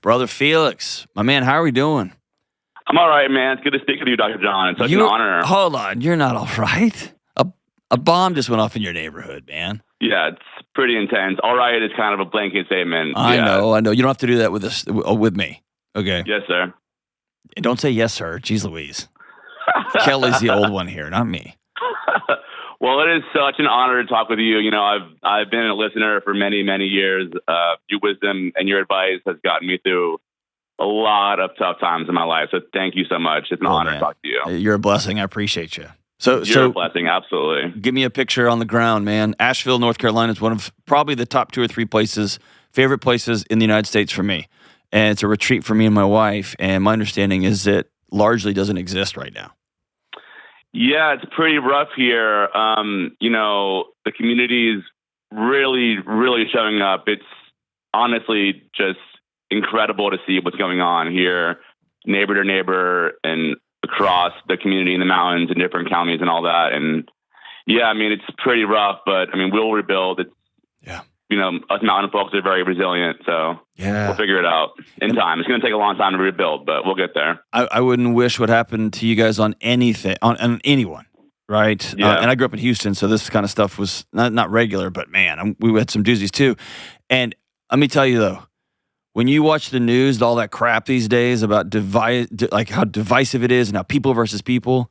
Brother Felix, my man, how are we doing? I'm all right, man. It's good to speak with you, Dr. John. It's such an honor. Hold on, you're not all right. A bomb just went off in your neighborhood, man. Yeah, it's pretty intense. All right is kind of a blanket statement. I know. You don't have to do that with me. Okay. Yes, sir. And don't say yes, sir. Jeez Louise. Kelly's the old one here, not me. Well, it is such an honor to talk with you. You know, I've been a listener for many, many years. Your wisdom and your advice has gotten me through a lot of tough times in my life. So thank you so much. It's an honor to talk to you. You're a blessing. I appreciate you. You're a blessing, absolutely. Give me a picture on the ground, man. Asheville, North Carolina is one of probably the top 2 or 3 favorite places in the United States for me. And it's a retreat for me and my wife. And my understanding is that largely doesn't exist right now. Yeah, it's pretty rough here. You know, the community is really, really showing up. It's honestly just incredible to see what's going on here, neighbor to neighbor and across the community in the mountains and different counties and all that. And yeah, I mean, it's pretty rough, but I mean, we'll rebuild. You know, us mountain folks are very resilient, so we'll figure it out in time. It's going to take a long time to rebuild, but we'll get there. I wouldn't wish what happened to you guys on anything, on anyone, right? Yeah. And I grew up in Houston, so this kind of stuff was not regular, but man, we had some doozies too. And let me tell you though, when you watch the news, all that crap these days about like how divisive it is and how people versus people,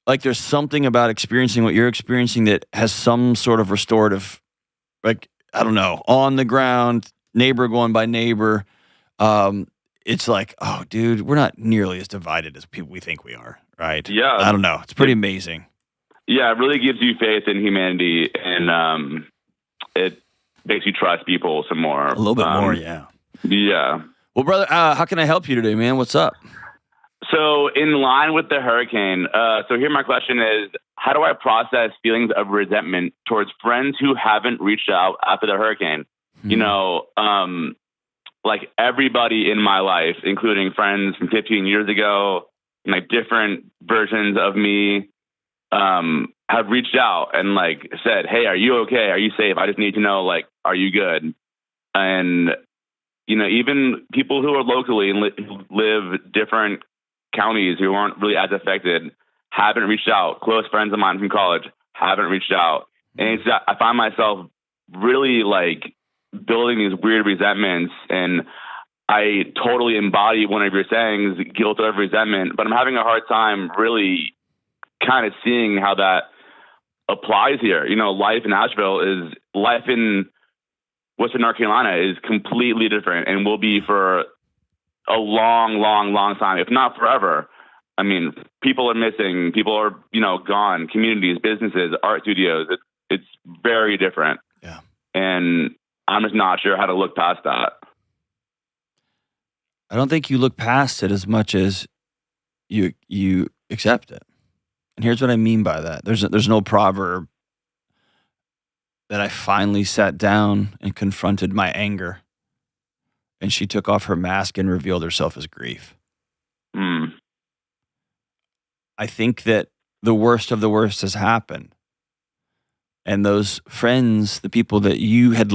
like there's something about experiencing what you're experiencing that has some sort of restorative, like, I don't know, on the ground, neighbor going by neighbor. It's like, oh, dude, we're not nearly as divided as people we think we are, right? Yeah. I don't know. It's pretty amazing. Yeah, it really gives you faith in humanity, and it makes you trust people some more. A little bit more, yeah. Yeah. Well, brother, how can I help you today, man? What's up? So in line with the hurricane, so here my question is, how do I process feelings of resentment towards friends who haven't reached out after the hurricane? You know, like everybody in my life, including friends from 15 years ago, and like different versions of me, have reached out and like said, hey, are you okay? Are you safe? I just need to know, like, are you good? And, you know, even people who are locally and live different counties who aren't really as affected haven't reached out. Close friends of mine from college haven't reached out. And I find myself really like building these weird resentments, and I totally embody one of your sayings, guilt over resentment, but I'm having a hard time really kind of seeing how that applies here. You know, life in Western North Carolina is completely different and will be for a long, long, long time, if not forever. I mean, people are missing, people are, you know, gone, communities, businesses, art studios. It's very different. Yeah. And I'm just not sure how to look past that. I don't think you look past it as much as you accept it. And here's what I mean by that. There's an old proverb that I finally sat down and confronted my anger, and she took off her mask and revealed herself as grief. I think that the worst of the worst has happened. And those friends, the people that you had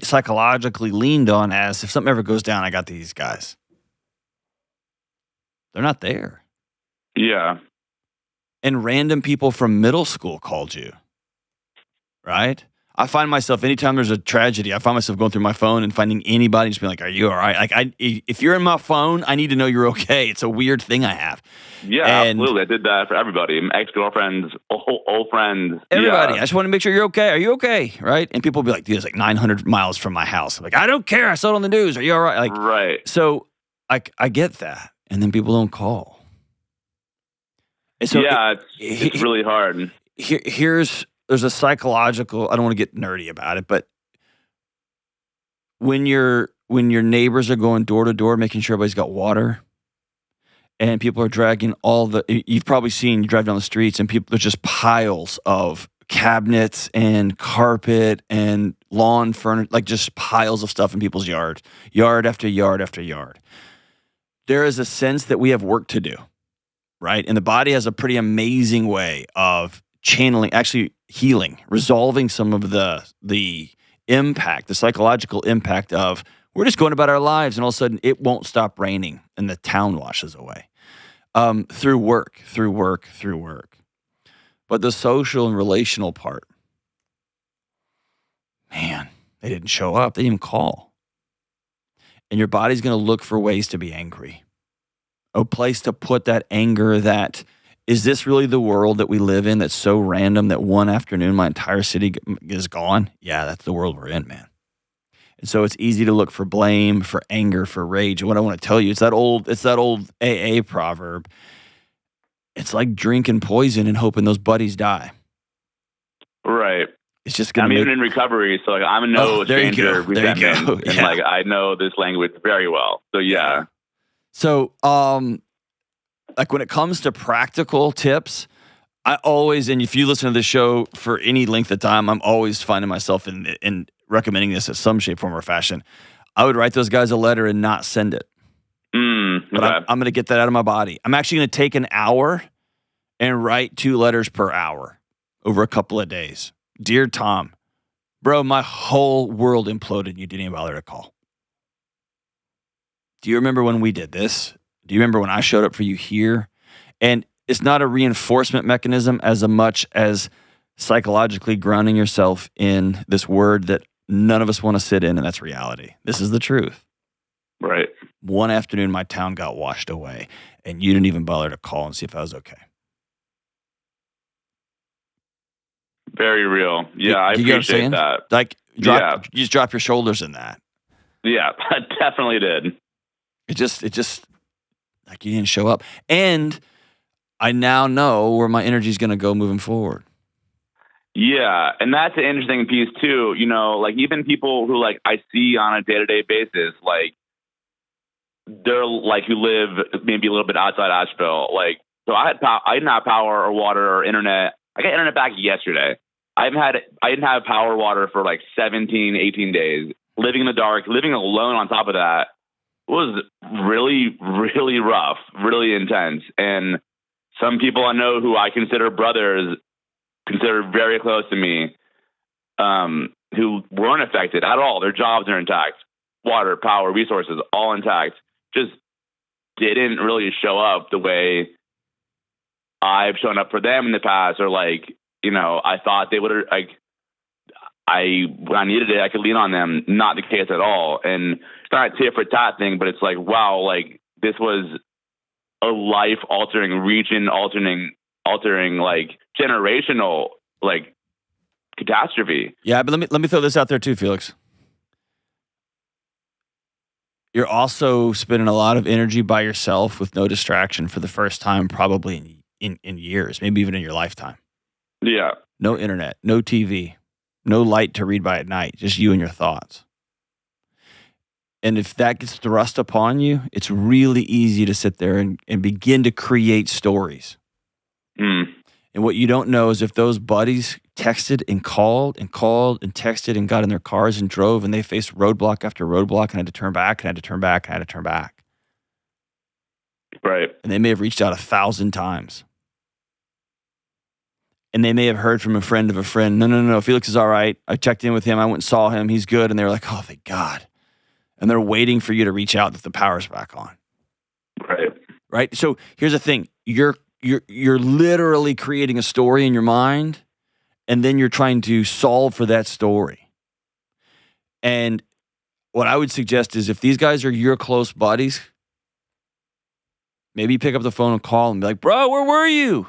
psychologically leaned on as, if something ever goes down, I got these guys. They're not there. Yeah. And random people from middle school called you, right? I find myself, anytime there's a tragedy, I find myself going through my phone and finding anybody and just being like, are you all right? Like, if you're in my phone, I need to know you're okay. It's a weird thing I have. Yeah, absolutely. I did that for everybody. Ex-girlfriends, old friends. Everybody. Yeah. I just want to make sure you're okay. Are you okay? Right? And people will be like, dude, it's like 900 miles from my house. I'm like, I don't care. I saw it on the news. Are you all right? Like, right. So I get that. And then people don't call. And so yeah, it's really hard. There's a psychological, I don't want to get nerdy about it, but when your neighbors are going door to door, making sure everybody's got water, and people are dragging you've probably seen, you drive down the streets and there's just piles of cabinets and carpet and lawn furniture, like just piles of stuff in people's yard after yard after yard. There is a sense that we have work to do, right? And the body has a pretty amazing way of channeling, actually healing, resolving some of the impact, the psychological impact of We're just going about our lives, and all of a sudden it won't stop raining, and the town washes away. Through work. But the social and relational part, man, they didn't show up. They didn't even call. And your body's going to look for ways to be angry. A place to put that anger that, is this really the world that we live in that's so random that one afternoon my entire city is gone? Yeah, that's the world we're in, man. And so it's easy to look for blame, for anger, for rage. And what I want to tell you, it's that old AA proverb. It's like drinking poison and hoping those buddies die. Right. It's just going to even in recovery, so like I'm no stranger of resentment. And like I know this language very well. So yeah. So like when it comes to practical tips, I always, and if you listen to the show for any length of time, I'm always finding myself in recommending this in some shape, form, or fashion. I would write those guys a letter and not send it. But I'm going to get that out of my body. I'm actually going to take an hour and write 2 letters per hour over a couple of days. Dear Tom, bro, my whole world imploded and you didn't even bother to call. Do you remember when we did this? Do you remember when I showed up for you here? And it's not a reinforcement mechanism as much as psychologically grounding yourself in this word that none of us want to sit in, and that's reality. This is the truth. Right. One afternoon, my town got washed away, and you didn't even bother to call and see if I was okay. Very real. Yeah, I appreciate that. Like, you just drop your shoulders in that. Yeah, I definitely did. It just like you didn't show up. And I now know where my energy is going to go moving forward. Yeah, and that's an interesting piece too. You know, like even people who like I see on a day-to-day basis, like they're like who live maybe a little bit outside Asheville. Like, so I didn't have power or water or internet. I got internet back yesterday. I didn't have power or water for like 17, 18 days. Living in the dark, living alone on top of that was really, really rough, really intense. And some people I know who I consider brothers, consider very close to me, who weren't affected at all. Their jobs are intact. Water, power, resources, all intact. Just didn't really show up the way I've shown up for them in the past, or like, you know, I thought they would have, like, when I needed it, I could lean on them. Not the case at all. And it's not a tit for tat thing, but it's like, wow, like this was a life altering, region altering, like generational, like catastrophe. Yeah, but let me throw this out there too, Felix. You're also spending a lot of energy by yourself with no distraction for the first time, probably in years, maybe even in your lifetime. Yeah. No internet, no TV, no light to read by at night, just you and your thoughts. And if that gets thrust upon you, it's really easy to sit there and begin to create stories. And what you don't know is if those buddies texted and called and texted and got in their cars and drove and they faced roadblock after roadblock and had to turn back and had to turn back and had to turn back. Right. And they may have reached out 1,000 times. And they may have heard from a friend of a friend, no, Felix is all right. I checked in with him. I went and saw him. He's good. And they were like, oh, thank God. And they're waiting for you to reach out that the power's back on. Right. Right? So here's the thing. You're literally creating a story in your mind, and then you're trying to solve for that story. And what I would suggest is if these guys are your close buddies, maybe pick up the phone and call and be like, bro, where were you?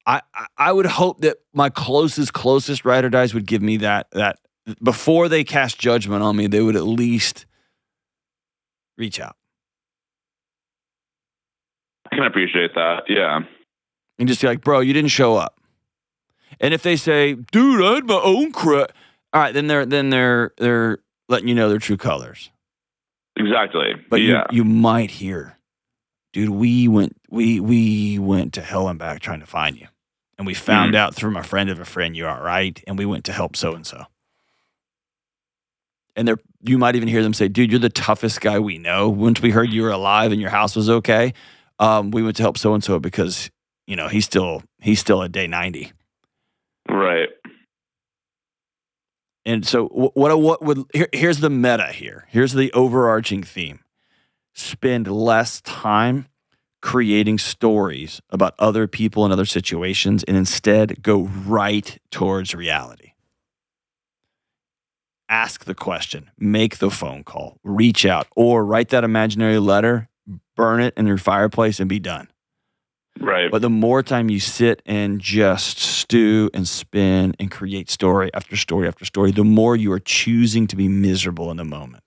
I would hope that my closest ride or dies would give me that before they cast judgment on me, they would at least reach out. I can appreciate that. Yeah. And just be like, bro, you didn't show up. And if they say, dude, I had my own crap. All right, then they're letting you know their true colors. Exactly. But you might hear, dude, we went to hell and back trying to find you. And we found out through my friend of a friend you're all right, and we went to help so-and-so. And you might even hear them say, dude, you're the toughest guy we know. Once we heard you were alive and your house was okay, we went to help so-and-so because, you know, he's still at day 90. Right. And so what would here's the meta here. Here's the overarching theme. Spend less time creating stories about other people and other situations, and instead go right towards reality. Ask the question, make the phone call, reach out, or write that imaginary letter, burn it in your fireplace, and be done. Right. But the more time you sit and just stew and spin and create story after story after story, the more you are choosing to be miserable in the moment.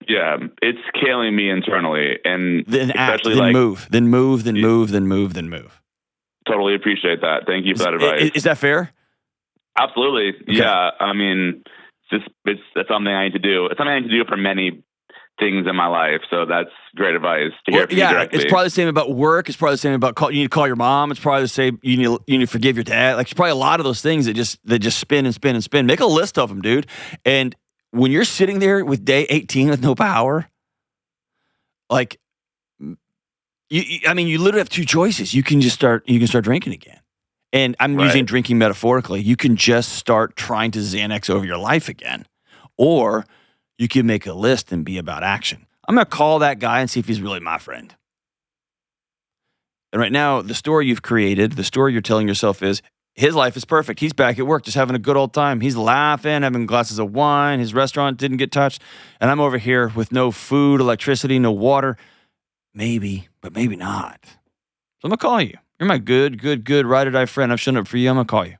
Yeah, it's killing me internally, and Then act, especially then move, then move, then move, then move, then move. Totally appreciate that. Thank you for that advice. Is that fair? Absolutely. Okay. Yeah. I mean, that's something I need to do. It's something I need to do for many things in my life. So that's great advice to hear from you directly. It's probably the same about work. It's probably the same about you need to call your mom. It's probably the same. You need to forgive your dad. Like, it's probably a lot of those things that just spin and spin and spin. Make a list of them, dude. And when you're sitting there with day 18 with no power, like, you literally have two choices. You can start drinking again. And I'm using drinking metaphorically. You can just start trying to Xanax over your life again. Or you can make a list and be about action. I'm going to call that guy and see if he's really my friend. And right now, the story you've created, the story you're telling yourself is, his life is perfect. He's back at work, just having a good old time. He's laughing, having glasses of wine. His restaurant didn't get touched. And I'm over here with no food, electricity, no water. Maybe, but maybe not. So I'm going to call you. You're my good ride or die friend. I've shown up for you. I'm going to call you.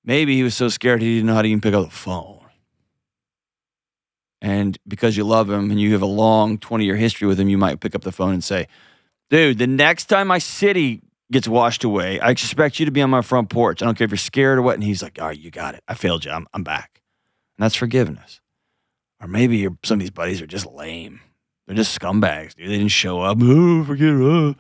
Maybe he was so scared he didn't know how to even pick up the phone. And because you love him and you have a long 20-year history with him, you might pick up the phone and say, dude, the next time my city gets washed away, I expect you to be on my front porch. I don't care if you're scared or what. And he's like, all right, you got it. I failed you. I'm back. And that's forgiveness. Or maybe some of these buddies are just lame. They're just scumbags, dude. They didn't show up. Oh, forget it. Oh.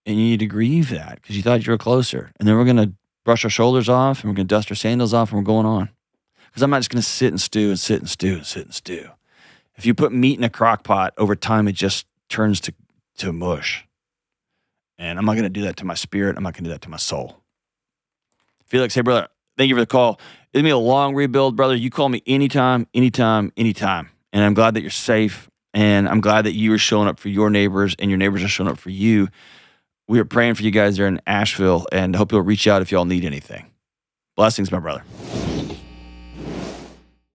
And you need to grieve that because you thought you were closer. And then we're going to brush our shoulders off and we're going to dust our sandals off and we're going on. Because I'm not just going to sit and stew and sit and stew and sit and stew. If you put meat in a crock pot, over time it just turns to mush. And I'm not going to do that to my spirit. I'm not going to do that to my soul. Felix, hey, brother, thank you for the call. It's going to be a long rebuild, brother. You call me anytime. And I'm glad that you're safe. And I'm glad that you are showing up for your neighbors and your neighbors are showing up for you. We are praying for you guys there in Asheville and hope you'll reach out if y'all need anything. Blessings, my brother.